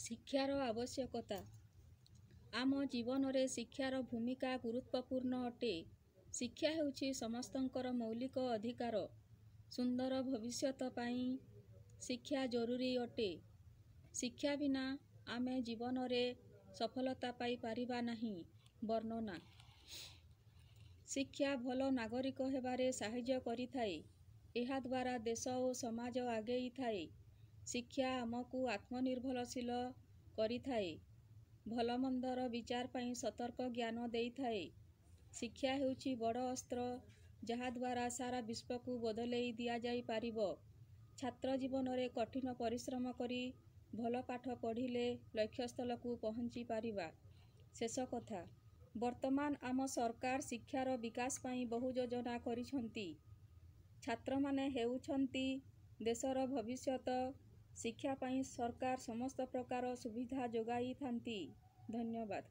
ଶିକ୍ଷାର ଆବଶ୍ୟକତା। ଆମ ଜୀବନରେ ଶିକ୍ଷାର ଭୂମିକା ଗୁରୁତ୍ୱପୂର୍ଣ୍ଣ ଅଟେ। ଶିକ୍ଷା ହେଉଛି ସମସ୍ତଙ୍କର ମୌଳିକ ଅଧିକାର। ସୁନ୍ଦର ଭବିଷ୍ୟତ ପାଇଁ ଶିକ୍ଷା ଜରୁରୀ ଅଟେ। ଶିକ୍ଷା ବିନା ଆମେ ଜୀବନରେ ସଫଳତା ପାଇପାରିବା ନାହିଁ। ବର୍ଣ୍ଣନା। ଶିକ୍ଷା ଭଲ ନାଗରିକ ହେବାରେ ସାହାଯ୍ୟ କରିଥାଏ। ଏହାଦ୍ୱାରା ଦେଶ ଓ ସମାଜ ଆଗେଇଥାଏ। ଶିକ୍ଷା ଆମକୁ ଆତ୍ମନିର୍ଭରଶୀଳ କରିଥାଏ। ଭଲମନ୍ଦର ବିଚାର ପାଇଁ ସତର୍କ ଜ୍ଞାନ ଦେଇଥାଏ। ଶିକ୍ଷା ହେଉଛି ବଡ଼ ଅସ୍ତ୍ର, ଯାହାଦ୍ୱାରା ସାରା ବିଶ୍ୱକୁ ବଦଳେଇ ଦିଆଯାଇପାରିବ। ଛାତ୍ର ଜୀବନରେ କଠିନ ପରିଶ୍ରମ କରି ଭଲ ପାଠ ପଢ଼ିଲେ ଲକ୍ଷ୍ୟସ୍ଥଳକୁ ପହଞ୍ଚି ପାରିବା। ଶେଷ କଥା, ବର୍ତ୍ତମାନ ଆମ ସରକାର ଶିକ୍ଷାର ବିକାଶ ପାଇଁ ବହୁ ଯୋଜନା କରିଛନ୍ତି। ଛାତ୍ରମାନେ ହେଉଛନ୍ତି ଦେଶର ଭବିଷ୍ୟତ। ଶିକ୍ଷା ପାଇଁ ସରକାର ସମସ୍ତ ପ୍ରକାର ସୁବିଧା ଯୋଗାଇଥାନ୍ତି। ଧନ୍ୟବାଦ।